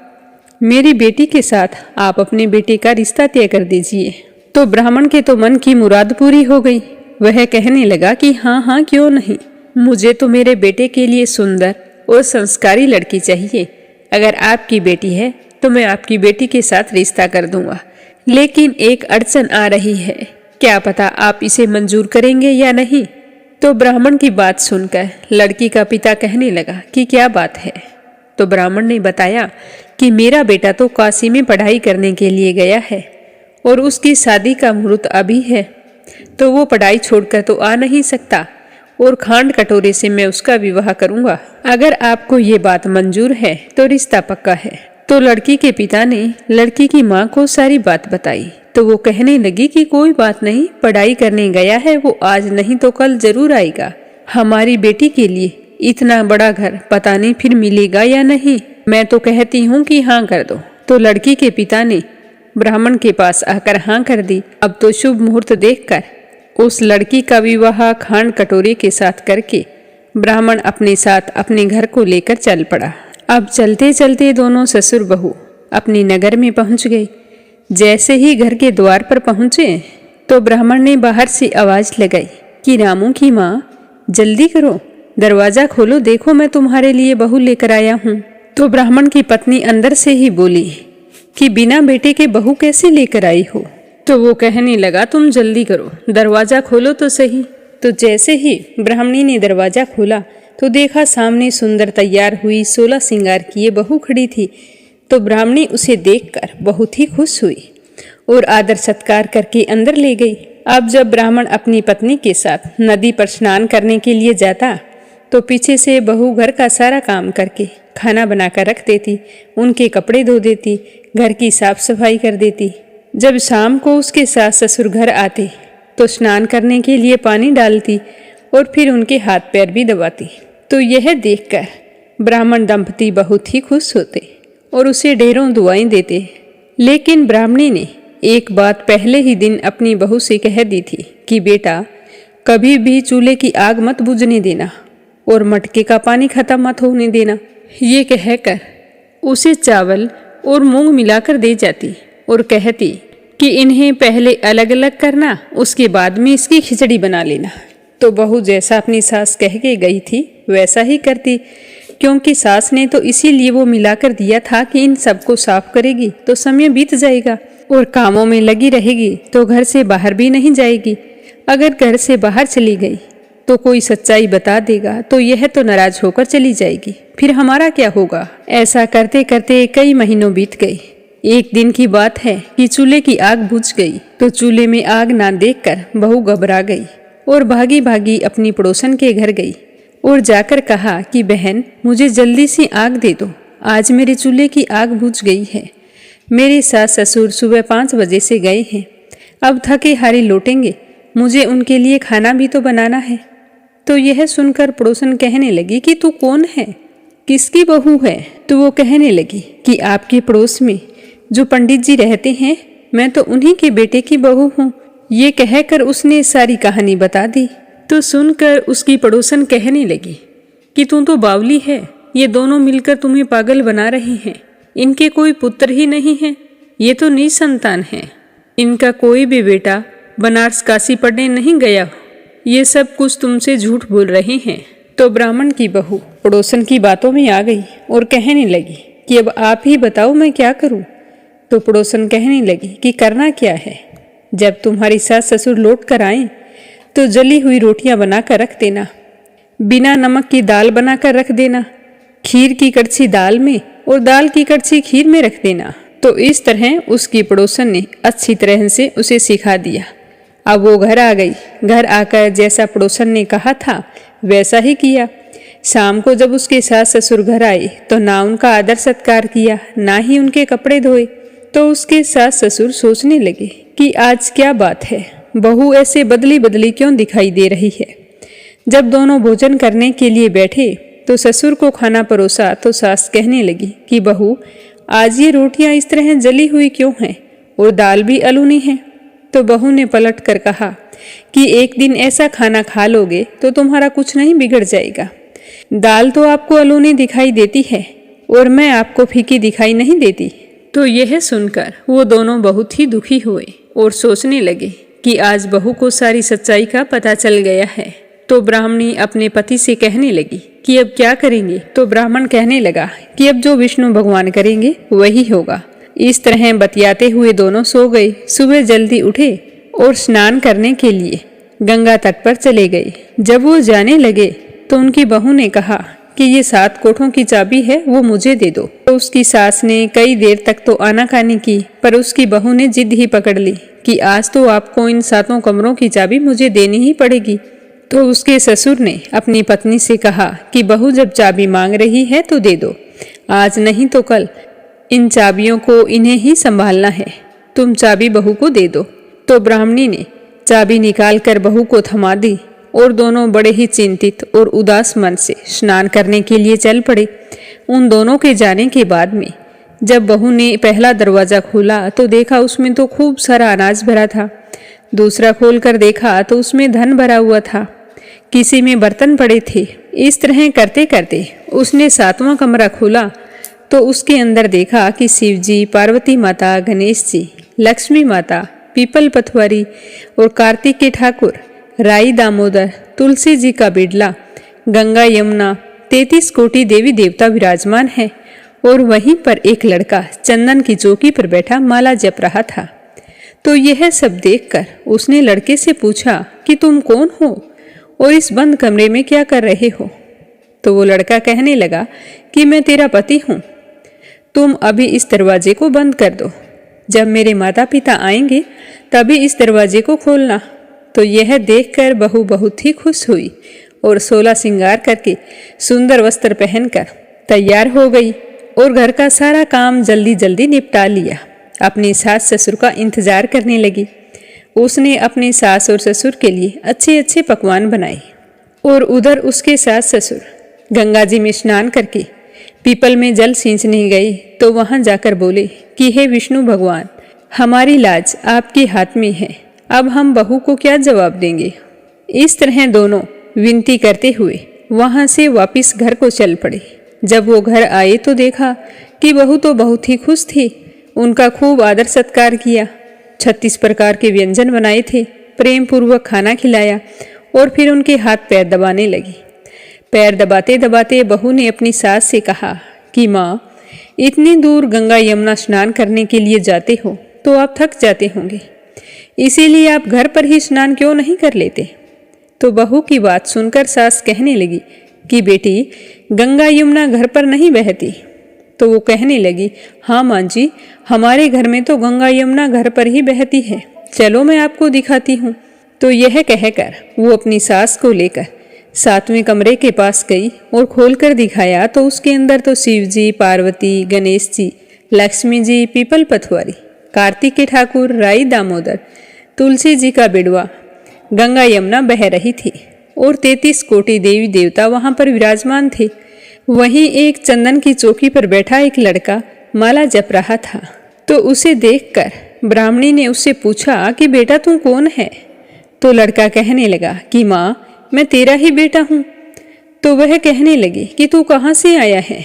मेरी बेटी के साथ आप अपने बेटे का रिश्ता तय कर दीजिए। तो ब्राह्मण के तो मन की मुराद पूरी हो गई। वह कहने लगा कि हाँ हाँ क्यों नहीं, मुझे तो मेरे बेटे के लिए सुंदर और संस्कारी लड़की चाहिए। अगर आपकी बेटी है तो मैं आपकी बेटी के साथ रिश्ता कर दूंगा, लेकिन एक अड़चन आ रही है, क्या पता आप इसे मंजूर करेंगे या नहीं। तो ब्राह्मण की बात सुनकर लड़की का पिता कहने लगा कि क्या बात है। तो ब्राह्मण ने बताया कि मेरा बेटा तो काशी में पढ़ाई करने के लिए गया है और उसकी शादी का मुहूर्त अभी है, तो वो पढ़ाई छोड़कर तो आ नहीं सकता और खांड कटोरे से मैं उसका विवाह करूंगा। अगर आपको ये बात मंजूर है तो रिश्ता पक्का है। तो लड़की के पिता ने लड़की की माँ को सारी बात बताई। तो वो कहने लगी कि कोई बात नहीं, पढ़ाई करने गया है, वो आज नहीं तो कल जरूर आएगा। हमारी बेटी के लिए इतना बड़ा घर पता नहीं फिर मिलेगा या नहीं। मैं तो कहती हूँ कि हाँ कर दो। तो लड़की के पिता ने ब्राह्मण के पास आकर हाँ कर दी। अब तो शुभ मुहूर्त देखकर उस लड़की का विवाह खांड कटोरे के साथ करके ब्राह्मण अपने साथ अपने घर को लेकर चल पड़ा। अब चलते चलते दोनों ससुर बहू अपने नगर में पहुंच गए। जैसे ही घर के द्वार पर पहुंचे तो ब्राह्मण ने बाहर से आवाज लगाई कि रामू की माँ, जल्दी करो, दरवाजा खोलो, देखो मैं तुम्हारे लिए बहू लेकर आया हूँ। तो ब्राह्मण की पत्नी अंदर से ही बोली कि बिना बेटे के बहू कैसे लेकर आई हो। तो वो कहने लगा तुम जल्दी करो, दरवाजा खोलो तो सही। तो जैसे ही ब्राह्मणी ने दरवाजा खोला तो देखा सामने सुंदर तैयार हुई 16 श्रृंगार किए बहू खड़ी थी। तो ब्राह्मणी उसे देखकर बहुत ही खुश हुई और आदर सत्कार करके अंदर ले गई। अब जब ब्राह्मण अपनी पत्नी के साथ नदी पर स्नान करने के लिए जाता तो पीछे से बहू घर का सारा काम करके खाना बनाकर रख देती, उनके कपड़े धो देती, घर की साफ सफाई कर देती। जब शाम को उसके सास ससुर घर आते तो स्नान करने के लिए पानी डालती और फिर उनके हाथ पैर भी दबाती। तो यह देखकर ब्राह्मण दंपति बहुत ही खुश होते और उसे ढेरों दुआएं देते। लेकिन ब्राह्मणी ने एक बात पहले ही दिन अपनी बहू से कह दी थी कि बेटा, कभी भी चूल्हे की आग मत बुझने देना और मटके का पानी खत्म मत होने देना। ये कहकर उसे चावल और मूंग मिलाकर दे जाती और कहती कि इन्हें पहले अलग अलग करना, उसके बाद में इसकी खिचड़ी बना लेना। तो बहू जैसा अपनी सास कह के गई थी वैसा ही करती, क्योंकि सास ने तो इसीलिए वो मिलाकर दिया था कि इन सबको साफ करेगी तो समय बीत जाएगा और कामों में लगी रहेगी तो घर से बाहर भी नहीं जाएगी। अगर घर से बाहर चली गई तो कोई सच्चाई बता देगा तो यह तो नाराज होकर चली जाएगी, फिर हमारा क्या होगा। ऐसा करते करते कई महीनों बीत गए। एक दिन की बात है कि चूल्हे की आग बुझ गई। तो चूल्हे में आग ना देखकर बहू घबरा गई और भागी भागी अपनी पड़ोसन के घर गई और जाकर कहा कि बहन, मुझे जल्दी सी आग दे दो, आज मेरे चूल्हे की आग बुझ गई है। मेरे सास ससुर सुबह 5 बजे से गए हैं, अब थके हारे लौटेंगे, मुझे उनके लिए खाना भी तो बनाना है। तो यह सुनकर पड़ोसन कहने लगी कि तू कौन है, किसकी बहू है? तो वो कहने लगी कि आपके पड़ोस में जो पंडित जी रहते हैं, मैं तो उन्हीं के बेटे की बहू हूँ। ये कहकर उसने सारी कहानी बता दी। तो सुनकर उसकी पड़ोसन कहने लगी कि तू तो बावली है, ये दोनों मिलकर तुम्हें पागल बना रहे हैं। इनके कोई पुत्र ही नहीं है, ये तो निसंतान है। इनका कोई भी बेटा बनारस काशी पढ़ने नहीं गया, ये सब कुछ तुमसे झूठ बोल रहे हैं। तो ब्राह्मण की बहू पड़ोसन की बातों में आ गई और कहने लगी कि अब आप ही बताओ मैं क्या करूं। तो पड़ोसन कहने लगी कि करना क्या है, जब तुम्हारी सास ससुर लौट कर आए तो जली हुई रोटियां बनाकर रख देना, बिना नमक की दाल बनाकर रख देना, खीर की कड़छी दाल में और दाल की कड़छी खीर में रख देना। तो इस तरह उसकी पड़ोसन ने अच्छी तरह से उसे सिखा दिया। अब वो घर आ गई। घर आकर जैसा पड़ोसन ने कहा था वैसा ही किया। शाम को जब उसके सास ससुर घर आए तो ना उनका आदर सत्कार किया, ना ही उनके कपड़े धोए। तो उसके सास ससुर सोचने लगे कि आज क्या बात है, बहू ऐसे बदली बदली क्यों दिखाई दे रही है। जब दोनों भोजन करने के लिए बैठे तो ससुर को खाना परोसा तो सास कहने लगी कि बहू, आज ये रोटियां इस तरह जली हुई क्यों हैं और दाल भी अलूनी है। तो बहू ने पलट कर कहा कि एक दिन ऐसा खाना खा लोगे तो तुम्हारा कुछ नहीं बिगड़ जाएगा। दाल तो आपको अलूनी दिखाई देती है और मैं आपको फीकी दिखाई नहीं देती। तो यह सुनकर वो दोनों बहुत ही दुखी हुए और सोचने लगे कि आज बहू को सारी सच्चाई का पता चल गया है। तो ब्राह्मणी अपने पति से कहने लगी कि अब क्या करेंगे। तो ब्राह्मण कहने लगा कि अब जो विष्णु भगवान करेंगे वही होगा। इस तरह बतियाते हुए दोनों सो गए। सुबह जल्दी उठे और स्नान करने के लिए गंगा तट पर चले गए। जब वो जाने लगे तो उनकी बहू ने कहा कि ये 7 कोठों की चाबी है, वो मुझे दे दो। तो उसकी सास ने कई देर तक तो आनाकानी की, पर उसकी बहू ने जिद ही पकड़ ली कि आज तो आपको इन 7 कमरों की चाबी मुझे देनी ही पड़ेगी। तो उसके ससुर ने अपनी पत्नी से कहा कि बहू जब चाबी मांग रही है तो दे दो, आज नहीं तो कल इन चाबियों को इन्हें ही संभालना है, तुम चाबी बहू को दे दो। तो ब्राह्मणी ने चाबी निकाल कर बहू को थमा दी और दोनों बड़े ही चिंतित और उदास मन से स्नान करने के लिए चल पड़े। उन दोनों के जाने के बाद में जब बहू ने पहला दरवाज़ा खोला तो देखा उसमें तो खूब सारा अनाज भरा था। दूसरा खोल कर देखा तो उसमें धन भरा हुआ था, किसी में बर्तन पड़े थे। इस तरह करते करते उसने 7वां कमरा खोला तो उसके अंदर देखा कि शिव जी, पार्वती माता, गणेश जी, लक्ष्मी माता, पीपल पथवारी और कार्तिक के ठाकुर, राई दामोदर, तुलसी जी का बिडला, गंगा यमुना, 33 कोटि देवी देवता विराजमान है और वहीं पर एक लड़का चंदन की चौकी पर बैठा माला जप रहा था। तो यह सब देखकर उसने लड़के से पूछा कि तुम कौन हो और इस बंद कमरे में क्या कर रहे हो। तो वो लड़का कहने लगा कि मैं तेरा पति हूँ, तुम अभी इस दरवाजे को बंद कर दो, जब मेरे माता पिता आएंगे तभी इस दरवाजे को खोलना। तो यह देखकर बहू बहुत ही खुश हुई और 16 श्रृंगार करके सुंदर वस्त्र पहनकर तैयार हो गई और घर का सारा काम जल्दी जल्दी निपटा लिया। अपनी सास ससुर का इंतजार करने लगी। उसने अपनी सास और ससुर के लिए अच्छे अच्छे पकवान बनाए और उधर उसके सास ससुर गंगा जी में स्नान करके पीपल में जल सींचने गए। तो वहां जाकर बोले कि हे विष्णु भगवान, हमारी लाज आपके हाथ में है, अब हम बहू को क्या जवाब देंगे। इस तरह दोनों विनती करते हुए वहां से वापस घर को चल पड़े। जब वो घर आए तो देखा कि बहू तो बहुत ही खुश थी। उनका खूब आदर सत्कार किया, 36 प्रकार के व्यंजन बनाए थे, प्रेम पूर्वक खाना खिलाया और फिर उनके हाथ पैर दबाने लगी। पैर दबाते दबाते बहू ने अपनी सास से कहा कि माँ, इतनी दूर गंगा यमुना स्नान करने के लिए जाते हो तो आप थक जाते होंगे, इसीलिए आप घर पर ही स्नान क्यों नहीं कर लेते। तो बहू की बात सुनकर सास कहने लगी कि बेटी, गंगा यमुना घर पर नहीं बहती। तो वो कहने लगी, हाँ माँ जी, हमारे घर में तो गंगा यमुना घर पर ही बहती है, चलो मैं आपको दिखाती हूँ। तो यह कहकर वो अपनी सास को लेकर 7वें कमरे के पास गई और खोलकर दिखाया तो उसके अंदर तो शिव जी, पार्वती, गणेश जी, लक्ष्मी जी, पीपल पथवारी, कार्तिक के ठाकुर, राई दामोदर, तुलसी जी का बिड़वा, गंगा यमुना बह रही थी और 33 कोटि देवी देवता वहां पर विराजमान थे। वहीं एक चंदन की चौकी पर बैठा एक लड़का माला जप रहा था। तो उसे देखकर ब्राह्मणी ने उससे पूछा कि बेटा तू कौन है? तो लड़का कहने लगा कि माँ, मैं तेरा ही बेटा हूँ। तो वह कहने लगी कि तू कहाँ से आया है?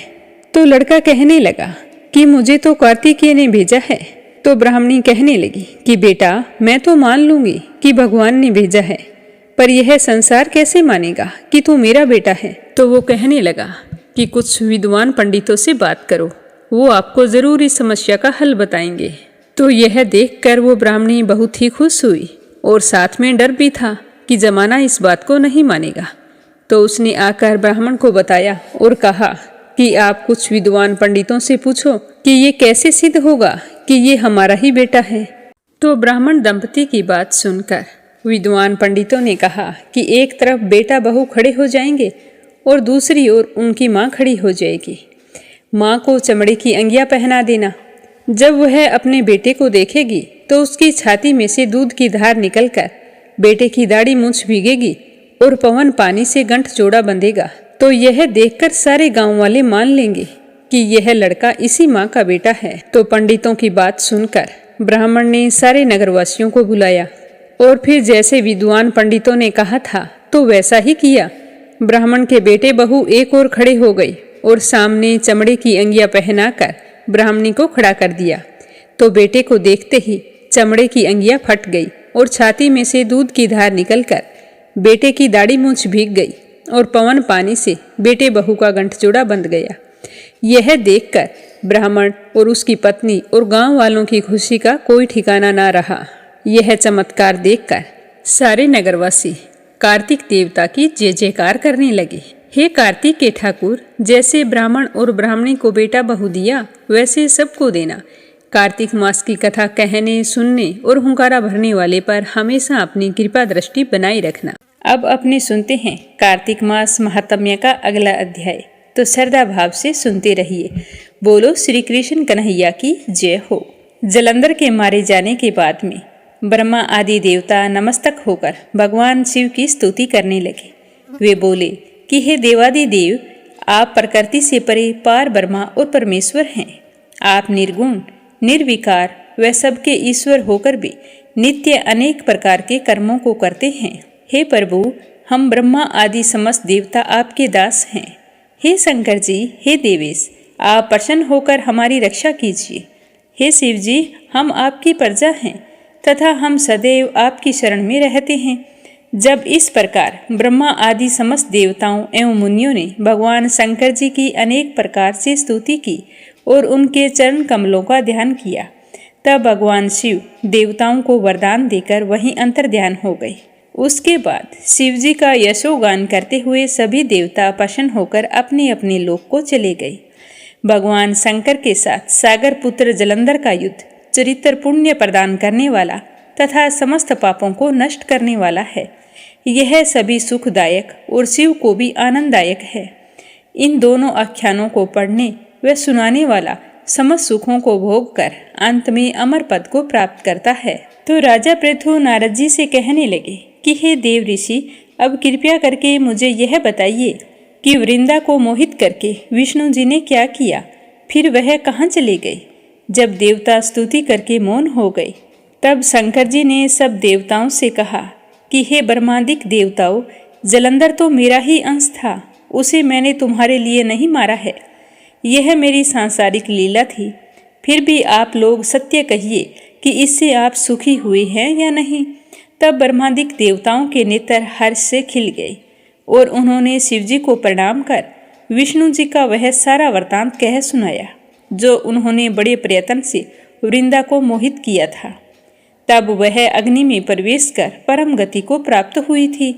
तो लड़का कहने लगा कि मुझे तो कार्तिकेय ने भेजा है। तो ब्राह्मणी कहने लगी कि बेटा, मैं तो मान लूंगी कि भगवान ने भेजा है, पर यह संसार कैसे मानेगा कि तू मेरा बेटा है? तो वो कहने लगा कि कुछ विद्वान पंडितों से बात करो, वो आपको जरूर इस समस्या का हल बताएंगे। तो यह देखकर वो ब्राह्मणी बहुत ही खुश हुई और साथ में डर भी था कि जमाना इस बात को नहीं मानेगा। तो उसने आकर ब्राह्मण को बताया और कहा कि आप कुछ विद्वान पंडितों से पूछो कि ये कैसे सिद्ध होगा कि ये हमारा ही बेटा है। तो ब्राह्मण दंपति की बात सुनकर विद्वान पंडितों ने कहा कि एक तरफ बेटा बहू खड़े हो जाएंगे और दूसरी ओर उनकी माँ खड़ी हो जाएगी। माँ को चमड़े की अंगियाँ पहना देना। जब वह अपने बेटे को देखेगी तो उसकी छाती में से दूध की धार निकलकर बेटे की दाढ़ी मूंछ भीगेगी और पवन पानी से गंठ जोड़ा बंधेगा। तो यह देखकर सारे गांव वाले मान लेंगे कि यह लड़का इसी माँ का बेटा है। तो पंडितों की बात सुनकर ब्राह्मण ने सारे नगरवासियों को बुलाया और फिर जैसे विद्वान पंडितों ने कहा था तो वैसा ही किया। ब्राह्मण के बेटे बहू एक ओर खड़े हो गई और सामने चमड़े की अंगियाँ पहनाकर ब्राह्मणी को खड़ा कर दिया। तो बेटे को देखते ही चमड़े की अंगियाँ फट गई और छाती में से दूध की धार निकलकर बेटे की दाढ़ी मूंछ भीग गई और पवन पानी से बेटे बहू का गंठजोड़ा बंध गया। यह देखकर ब्राह्मण और उसकी पत्नी और गांव वालों की खुशी का कोई ठिकाना ना रहा। यह चमत्कार देखकर सारे नगरवासी कार्तिक देवता की जय जयकार करने लगे। हे कार्तिक के ठाकुर, जैसे ब्राह्मण और ब्राह्मणी को बेटा बहू दिया वैसे सबको देना। कार्तिक मास की कथा कहने, सुनने और हुंकारा भरने वाले पर हमेशा अपनी कृपा दृष्टि बनाए रखना। अब अपने सुनते हैं कार्तिक मास महात्म्य का अगला अध्याय। तो श्रद्धा भाव से सुनते रहिए। बोलो श्री कृष्ण कन्हैया की जय हो। जलंधर के मारे जाने के बाद में ब्रह्मा आदि देवता नमस्तक होकर भगवान शिव की स्तुति करने लगे। वे बोले कि हे देवादि देव, आप प्रकृति से परे पार ब्रह्मा और परमेश्वर हैं। आप निर्गुण, निर्विकार व सबके ईश्वर होकर भी नित्य अनेक प्रकार के कर्मों को करते हैं। हे प्रभु, हम ब्रह्मा आदि समस्त देवता आपके दास हैं। हे शंकर जी, हे देवेश, आप प्रसन्न होकर हमारी रक्षा कीजिए। हे शिव जी, हम आपकी प्रजा हैं तथा हम सदैव आपकी शरण में रहते हैं। जब इस प्रकार ब्रह्मा आदि समस्त देवताओं एवं मुनियों ने भगवान शंकर जी की अनेक प्रकार से स्तुति की और उनके चरण कमलों का ध्यान किया, तब भगवान शिव देवताओं को वरदान देकर वहीं अंतर्ध्यान हो गए। उसके बाद शिव जी का यशोगान करते हुए सभी देवता प्रसन्न होकर अपने अपने लोक को चले गए। भगवान शंकर के साथ सागर पुत्र जलंधर का युद्ध चरित्र पुण्य प्रदान करने वाला तथा समस्त पापों को नष्ट करने वाला है। यह सभी सुखदायक और शिव को भी आनंददायक है। इन दोनों आख्यानों को पढ़ने व सुनाने वाला समस्त सुखों को भोग कर अंत में अमर पद को प्राप्त करता है। तो राजा पृथु नारद जी से कहने लगे कि हे देव ऋषि, अब कृपया करके मुझे यह बताइए कि वृंदा को मोहित करके विष्णु जी ने क्या किया, फिर वह कहाँ चले गए। जब देवता स्तुति करके मौन हो गए, तब शंकर जी ने सब देवताओं से कहा कि हे ब्रह्मादिक देवताओं, जलंधर तो मेरा ही अंश था, उसे मैंने तुम्हारे लिए नहीं मारा है। यह मेरी सांसारिक लीला थी। फिर भी आप लोग सत्य कहिए कि इससे आप सुखी हुए हैं या नहीं। तब ब्रह्मादिक देवताओं के नेत्र हर्ष से खिल गए और उन्होंने शिवजी को प्रणाम कर विष्णु जी का वह सारा वृतांत कह सुनाया जो उन्होंने बड़े प्रयत्न से वृंदा को मोहित किया था। तब वह अग्नि में प्रवेश कर परम गति को प्राप्त हुई थी।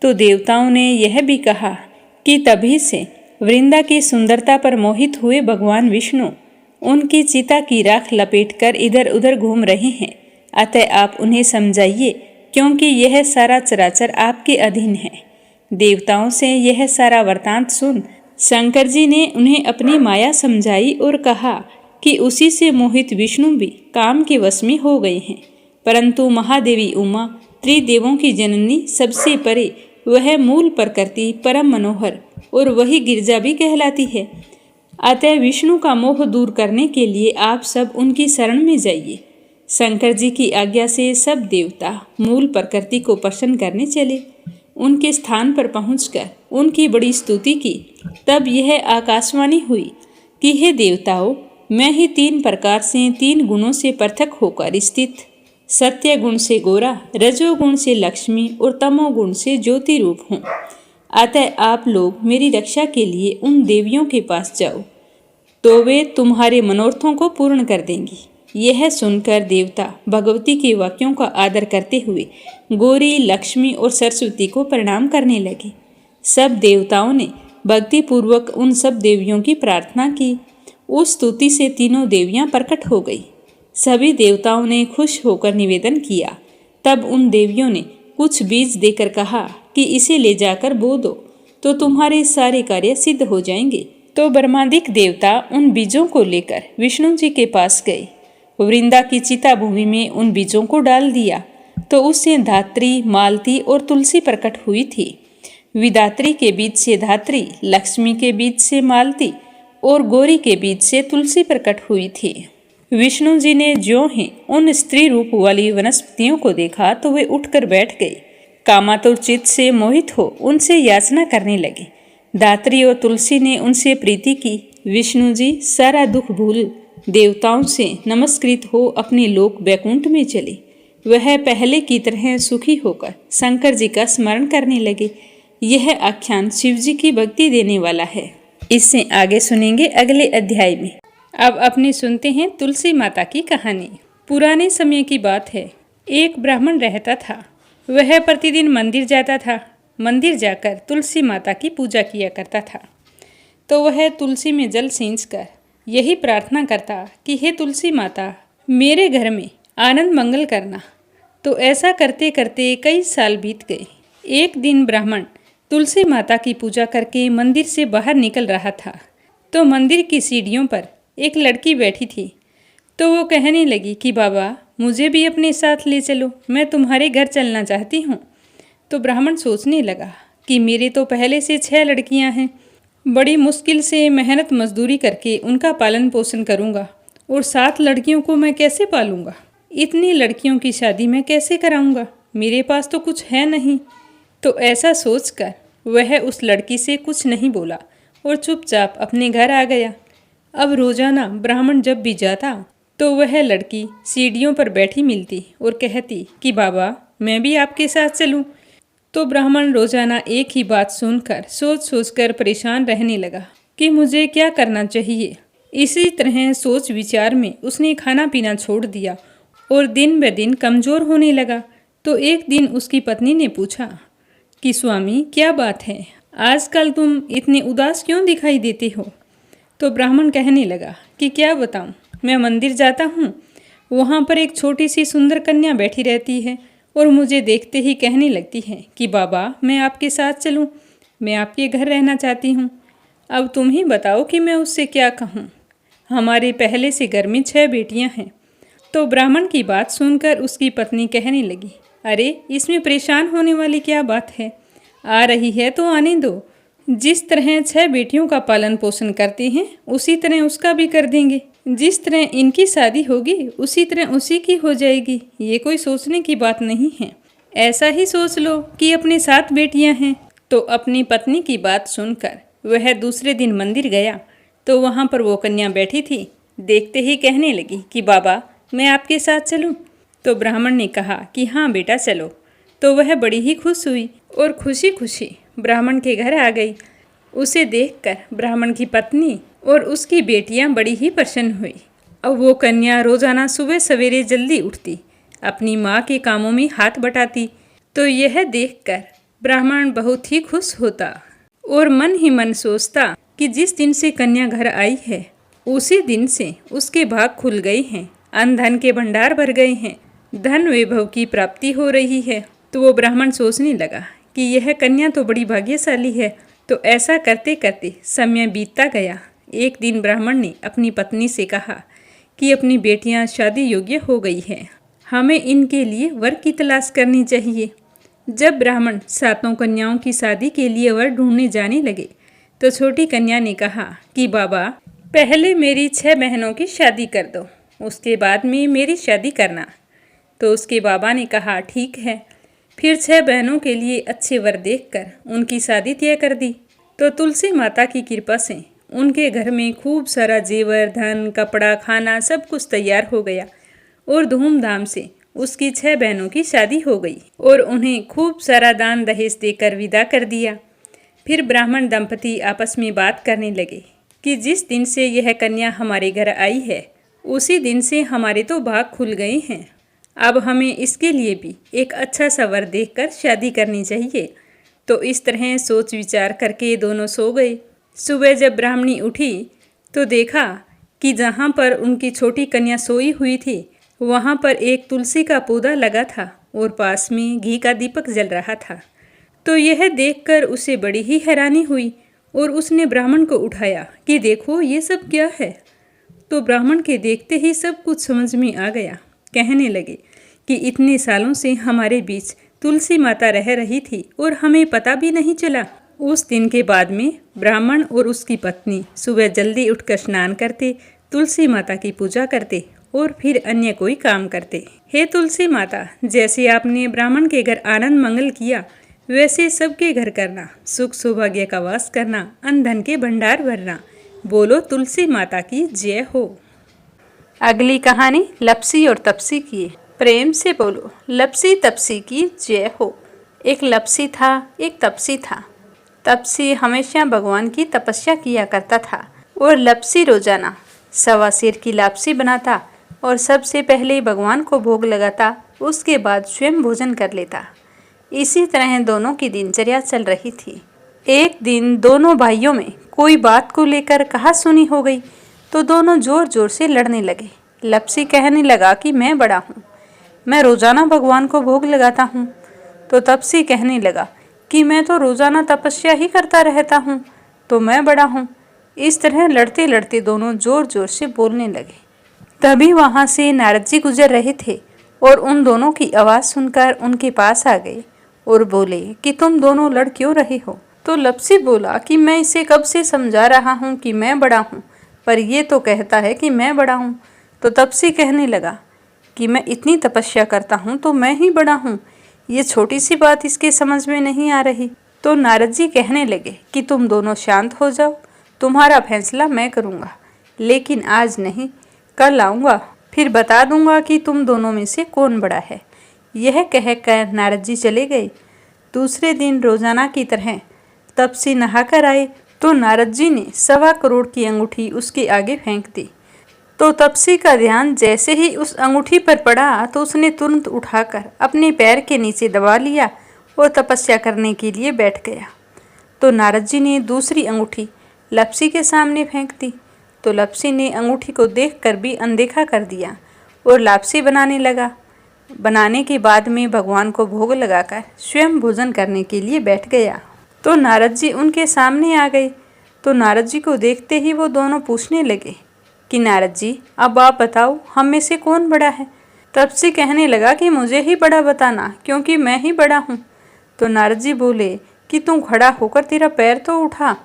तो देवताओं ने यह भी कहा कि तभी से वृंदा की सुंदरता पर मोहित हुए भगवान विष्णु उनकी चिता की राख लपेटकर इधर उधर घूम रहे हैं। अतः आप उन्हें समझाइए क्योंकि यह सारा चराचर आपके अधीन है। देवताओं से यह सारा वृतांत सुन शंकर जी ने उन्हें अपनी माया समझाई और कहा कि उसी से मोहित विष्णु भी काम के वश में हो गए हैं। परंतु महादेवी उमा त्रिदेवों की जननी, सबसे परे वह मूल प्रकृति परम मनोहर और वही गिरजा भी कहलाती है। अतः विष्णु का मोह दूर करने के लिए आप सब उनकी शरण में जाइए। शंकर जी की आज्ञा से सब देवता मूल प्रकृति को प्रसन्न करने चले। उनके स्थान पर पहुंचकर उनकी बड़ी स्तुति की। तब यह आकाशवाणी हुई कि हे देवताओं, मैं ही 3 प्रकार से 3 गुणों से पृथक होकर स्थित, सत्य गुण से गोरा, रजोगुण से लक्ष्मी और तमोगुण से ज्योति रूप हूँ। अतः आप लोग मेरी रक्षा के लिए उन देवियों के पास जाओ, तो वे तुम्हारे मनोरथों को पूर्ण कर देंगी। यह सुनकर देवता भगवती के वाक्यों का आदर करते हुए गौरी, लक्ष्मी और सरस्वती को प्रणाम करने लगे। सब देवताओं ने भक्ति पूर्वक उन सब देवियों की प्रार्थना की। उस स्तुति से तीनों देवियां प्रकट हो गई। सभी देवताओं ने खुश होकर निवेदन किया। तब उन देवियों ने कुछ बीज देकर कहा कि इसे ले जाकर बो दो, तो तुम्हारे सारे कार्य सिद्ध हो जाएंगे। तो ब्रह्मादिक देवता उन बीजों को लेकर विष्णु जी के पास गए। वृंदा की चिता भूमि में उन बीजों को डाल दिया, तो उससे धात्री, मालती और तुलसी प्रकट हुई थी। विदात्री के बीज से धात्री, लक्ष्मी के बीज से मालती और गौरी के बीज से तुलसी प्रकट हुई थी। विष्णु जी ने ज्यों ही उन स्त्री रूप वाली वनस्पतियों को देखा तो वे उठकर बैठ गए। कामातुर चित्त से मोहित हो उनसे याचना करने लगे। दात्री और तुलसी ने उनसे प्रीति की। विष्णु जी सारा दुख भूल देवताओं से नमस्कृत हो अपने लोक बैकुंठ में चले। वह पहले की तरह सुखी होकर शंकर जी का स्मरण करने लगे। यह आख्यान शिव जी की भक्ति देने वाला है। इससे आगे सुनेंगे अगले अध्याय में। अब अपने सुनते हैं तुलसी माता की कहानी। पुराने समय की बात है। एक ब्राह्मण रहता था। वह प्रतिदिन मंदिर जाता था। मंदिर जाकर तुलसी माता की पूजा किया करता था। तो वह तुलसी में जल सींचकर यही प्रार्थना करता कि हे तुलसी माता, मेरे घर में आनंद मंगल करना। तो ऐसा करते करते कई साल बीत गए। एक दिन ब्राह्मण तुलसी माता की पूजा करके मंदिर से बाहर निकल रहा था, तो मंदिर की सीढ़ियों पर एक लड़की बैठी थी। तो वो कहने लगी कि बाबा, मुझे भी अपने साथ ले चलो, मैं तुम्हारे घर चलना चाहती हूँ। तो ब्राह्मण सोचने लगा कि मेरे तो पहले से 6 लड़कियाँ हैं, बड़ी मुश्किल से मेहनत मजदूरी करके उनका पालन पोषण करूँगा, और 7 लड़कियों को मैं कैसे पालूँगा? इतनी लड़कियों की शादी मैं कैसे कराऊँगा? मेरे पास तो कुछ है नहीं। तो ऐसा सोचकर वह उस लड़की से कुछ नहीं बोला और चुपचाप अपने घर आ गया। अब रोजाना ब्राह्मण जब भी जाता तो वह लड़की सीढ़ियों पर बैठी मिलती और कहती कि बाबा, मैं भी आपके साथ चलूं। तो ब्राह्मण रोजाना एक ही बात सुनकर सोच सोचकर परेशान रहने लगा कि मुझे क्या करना चाहिए। इसी तरह सोच विचार में उसने खाना पीना छोड़ दिया और दिन ब दिन कमज़ोर होने लगा। तो एक दिन उसकी पत्नी ने पूछा कि स्वामी, क्या बात है, आजकल तुम इतने उदास क्यों दिखाई देते हो? तो ब्राह्मण कहने लगा कि क्या बताऊं, मैं मंदिर जाता हूँ, वहाँ पर एक छोटी सी सुंदर कन्या बैठी रहती है और मुझे देखते ही कहने लगती है कि बाबा, मैं आपके साथ चलूँ, मैं आपके घर रहना चाहती हूँ। अब तुम ही बताओ कि मैं उससे क्या कहूँ। हमारे पहले से घर में 6 बेटियाँ हैं। तो ब्राह्मण की बात सुनकर उसकी पत्नी कहने लगी, अरे इसमें परेशान होने वाली क्या बात है, आ रही है तो आने दो। जिस तरह 6 बेटियों का पालन पोषण करते हैं उसी तरह उसका भी कर देंगे। जिस तरह इनकी शादी होगी उसी तरह उसी की हो जाएगी। ये कोई सोचने की बात नहीं है। ऐसा ही सोच लो कि अपने 7 बेटियां हैं। तो अपनी पत्नी की बात सुनकर वह दूसरे दिन मंदिर गया तो वहाँ पर वो कन्या बैठी थी। देखते ही कहने लगी कि बाबा, मैं आपके साथ चलूँ। तो ब्राह्मण ने कहा कि हाँ बेटा चलो। तो वह बड़ी ही खुश हुई और खुशी खुशी ब्राह्मण के घर आ गई। उसे देखकर ब्राह्मण की पत्नी और उसकी बेटियां बड़ी ही प्रसन्न हुई। अब वो कन्या रोजाना सुबह सवेरे जल्दी उठती, अपनी माँ के कामों में हाथ बटाती। तो यह देखकर ब्राह्मण बहुत ही खुश होता और मन ही मन सोचता कि जिस दिन से कन्या घर आई है उसी दिन से उसके भाग खुल गए हैं, अन्न धन के भंडार भर गए हैं। धन वैभव की प्राप्ति हो रही है। तो वो ब्राह्मण सोचने लगा कि यह कन्या तो बड़ी भाग्यशाली है। तो ऐसा करते करते समय बीतता गया। एक दिन ब्राह्मण ने अपनी पत्नी से कहा कि अपनी बेटियां शादी योग्य हो गई हैं, हमें इनके लिए वर की तलाश करनी चाहिए। जब ब्राह्मण सातों कन्याओं की शादी के लिए वर ढूंढने जाने लगे तो छोटी कन्या ने कहा कि बाबा, पहले मेरी 6 बहनों की शादी कर दो, उसके बाद में मेरी शादी करना। तो उसके बाबा ने कहा ठीक है। फिर 6 बहनों के लिए अच्छे वर देखकर उनकी शादी तय कर दी। तो तुलसी माता की कृपा से उनके घर में खूब सारा जेवर, धन, कपड़ा, खाना सब कुछ तैयार हो गया और धूमधाम से उसकी 6 बहनों की शादी हो गई और उन्हें खूब सारा दान दहेज देकर विदा कर दिया। फिर ब्राह्मण दंपति आपस में बात करने लगे कि जिस दिन से यह कन्या हमारे घर आई है उसी दिन से हमारे तो भाग खुल गए हैं। अब हमें इसके लिए भी एक अच्छा सा वर देखकर शादी करनी चाहिए। तो इस तरह सोच विचार करके दोनों सो गए। सुबह जब ब्राह्मणी उठी तो देखा कि जहाँ पर उनकी छोटी कन्या सोई हुई थी वहाँ पर एक तुलसी का पौधा लगा था और पास में घी का दीपक जल रहा था। तो यह देखकर उसे बड़ी ही हैरानी हुई और उसने ब्राह्मण को उठाया कि देखो ये सब क्या है। तो ब्राह्मण के देखते ही सब कुछ समझ में आ गया। कहने लगे कि इतने सालों से हमारे बीच तुलसी माता रह रही थी और हमें पता भी नहीं चला। उस दिन के बाद में ब्राह्मण और उसकी पत्नी सुबह जल्दी उठकर स्नान करते, तुलसी माता की पूजा करते और फिर अन्य कोई काम करते। हे तुलसी माता, जैसे आपने ब्राह्मण के घर आनंद मंगल किया वैसे सबके घर करना, सुख सौभाग्य का वास करना, अन्न धन के भंडार भरना। बोलो तुलसी माता की जय हो। अगली कहानी लपसी और तपसी की। प्रेम से बोलो लपसी तपसी की जय हो। एक लपसी था, एक तपसी था। तपसी हमेशा भगवान की तपस्या किया करता था और लपसी रोजाना 1.25 सेर की लापसी बनाता और सबसे पहले भगवान को भोग लगाता, उसके बाद स्वयं भोजन कर लेता। इसी तरह दोनों की दिनचर्या चल रही थी। एक दिन दोनों भाइयों में कोई बात को लेकर कहासुनी हो गई तो दोनों जोर जोर से लड़ने लगे। लपसी कहने लगा कि मैं बड़ा हूँ, मैं रोजाना भगवान को भोग लगाता हूँ। तो तपसी कहने लगा कि मैं तो रोजाना तपस्या ही करता रहता हूँ, तो मैं बड़ा हूँ। इस तरह लड़ते लड़ते दोनों जोर जोर से बोलने लगे। तभी वहाँ से नारद जी गुजर रहे थे और उन दोनों की आवाज़ सुनकर उनके पास आ गए और बोले कि तुम दोनों लड़ क्यों रहे हो। तो लपसी बोला कि मैं इसे कब से समझा रहा हूँ कि मैं बड़ा हूँ, पर ये तो कहता है कि मैं बड़ा हूँ। तो तपसी कहने लगा कि मैं इतनी तपस्या करता हूँ तो मैं ही बड़ा हूँ, ये छोटी सी बात इसके समझ में नहीं आ रही। तो नारद जी कहने लगे कि तुम दोनों शांत हो जाओ, तुम्हारा फैसला मैं करूँगा, लेकिन आज नहीं, कल आऊँगा, फिर बता दूँगा कि तुम दोनों में से कौन बड़ा है। यह कहकर नारद जी चले गए। दूसरे दिन रोजाना की तरह तपसी नहाकर आए तो नारद जी ने 1.25 करोड़ की अंगूठी उसके आगे फेंक दी। तो तपसी का ध्यान जैसे ही उस अंगूठी पर पड़ा तो उसने तुरंत उठाकर अपने पैर के नीचे दबा लिया और तपस्या करने के लिए बैठ गया। तो नारद जी ने दूसरी अंगूठी लपसी के सामने फेंक दी। तो लपसी ने अंगूठी को देखकर भी अनदेखा कर दिया और लापसी बनाने लगा। बनाने के बाद में भगवान को भोग लगाकर स्वयं भोजन करने के लिए बैठ गया। तो नारद जी उनके सामने आ गए। तो नारद जी को देखते ही वो दोनों पूछने लगे कि नारद जी, अब आप बताओ हम में से कौन बड़ा है। तपसी कहने लगा कि मुझे ही बड़ा बताना, क्योंकि मैं ही बड़ा हूँ। तो नारद जी बोले कि तू खड़ा होकर तेरा पैर तो उठा।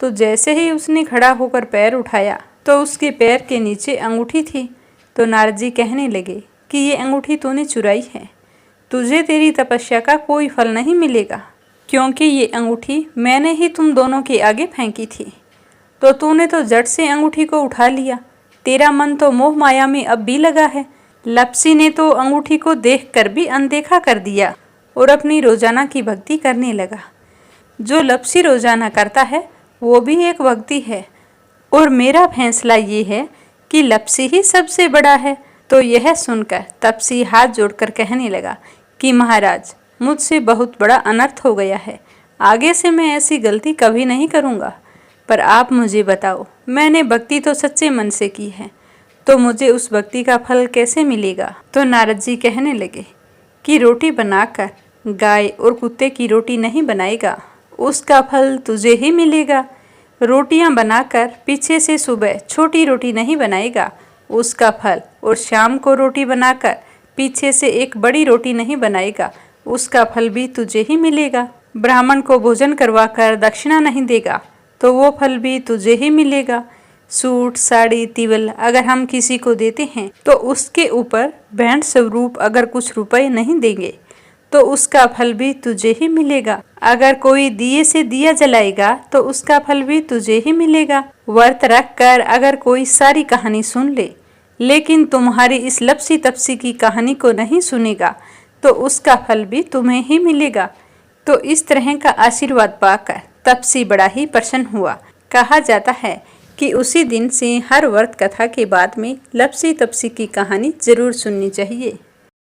तो जैसे ही उसने खड़ा होकर पैर उठाया तो उसके पैर के नीचे अंगूठी थी। तो नारद जी कहने लगे कि ये अंगूठी तूने चुराई है, तुझे तेरी तपस्या का कोई फल नहीं मिलेगा, क्योंकि ये अंगूठी मैंने ही तुम दोनों के आगे फेंकी थी। तो तूने तो झट से अंगूठी को उठा लिया, तेरा मन तो मोह माया में अब भी लगा है। लपसी ने तो अंगूठी को देखकर भी अनदेखा कर दिया और अपनी रोजाना की भक्ति करने लगा। जो लपसी रोजाना करता है वो भी एक भक्ति है और मेरा फैसला ये है कि लपसी ही सबसे बड़ा है। तो यह सुनकर तपसी हाथ जोड़कर कहने लगा कि महाराज, मुझसे बहुत बड़ा अनर्थ हो गया है, आगे से मैं ऐसी गलती कभी नहीं करूँगा। पर आप मुझे बताओ, मैंने भक्ति तो सच्चे मन से की है, तो मुझे उस भक्ति का फल कैसे मिलेगा? तो नारद जी कहने लगे कि रोटी बनाकर गाय और कुत्ते की रोटी नहीं बनाएगा, उसका फल तुझे ही मिलेगा। रोटियां बनाकर पीछे से सुबह छोटी रोटी नहीं बनाएगा, उसका फल, और शाम को रोटी बनाकर पीछे से एक बड़ी रोटी नहीं बनाएगा, उसका फल भी तुझे ही मिलेगा। ब्राह्मण को भोजन करवाकर दक्षिणा नहीं देगा तो वो फल भी तुझे ही मिलेगा। सूट, साड़ी, तिवल अगर हम किसी को देते हैं तो उसके ऊपर भेंट स्वरूप अगर कुछ रुपए नहीं देंगे तो उसका फल भी तुझे ही मिलेगा। अगर कोई दिए से दिया जलाएगा तो उसका फल भी तुझे ही मिलेगा। व्रत रख कर अगर कोई सारी कहानी सुन ले लेकिन तुम्हारी इस लपसी तपसी की कहानी को नहीं सुनेगा तो उसका फल भी तुम्हें ही मिलेगा। तो इस तरह का आशीर्वाद पाकर तपसी बड़ा ही प्रसन्न हुआ। कहा जाता है कि उसी दिन से हर व्रत कथा के बाद में लपसी तपसी की कहानी जरूर सुननी चाहिए।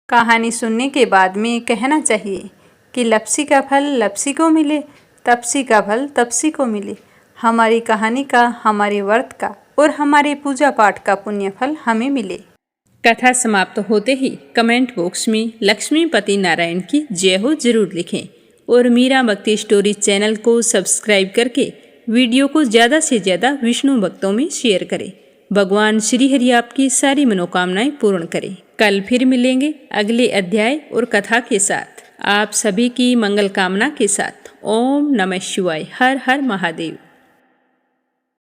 कहानी सुनने के बाद में कहना चाहिए कि लपसी का फल लपसी को मिले, तपसी का फल तपसी को मिले। हमारी कहानी का, हमारे व्रत का और हमारे पूजा पाठ का पुण्य फल हमें मिले। कथा समाप्त होते ही कमेंट बॉक्स में लक्ष्मीपति नारायण की जय हो जरूर लिखें और मीरा भक्ति स्टोरी चैनल को सब्सक्राइब करके वीडियो को ज़्यादा से ज़्यादा विष्णु भक्तों में शेयर करें। भगवान श्री हरि आपकी सारी मनोकामनाएं पूर्ण करें। कल फिर मिलेंगे अगले अध्याय और कथा के साथ। आप सभी की मंगल कामना के साथ। ओम नमः शिवाय। हर हर महादेव।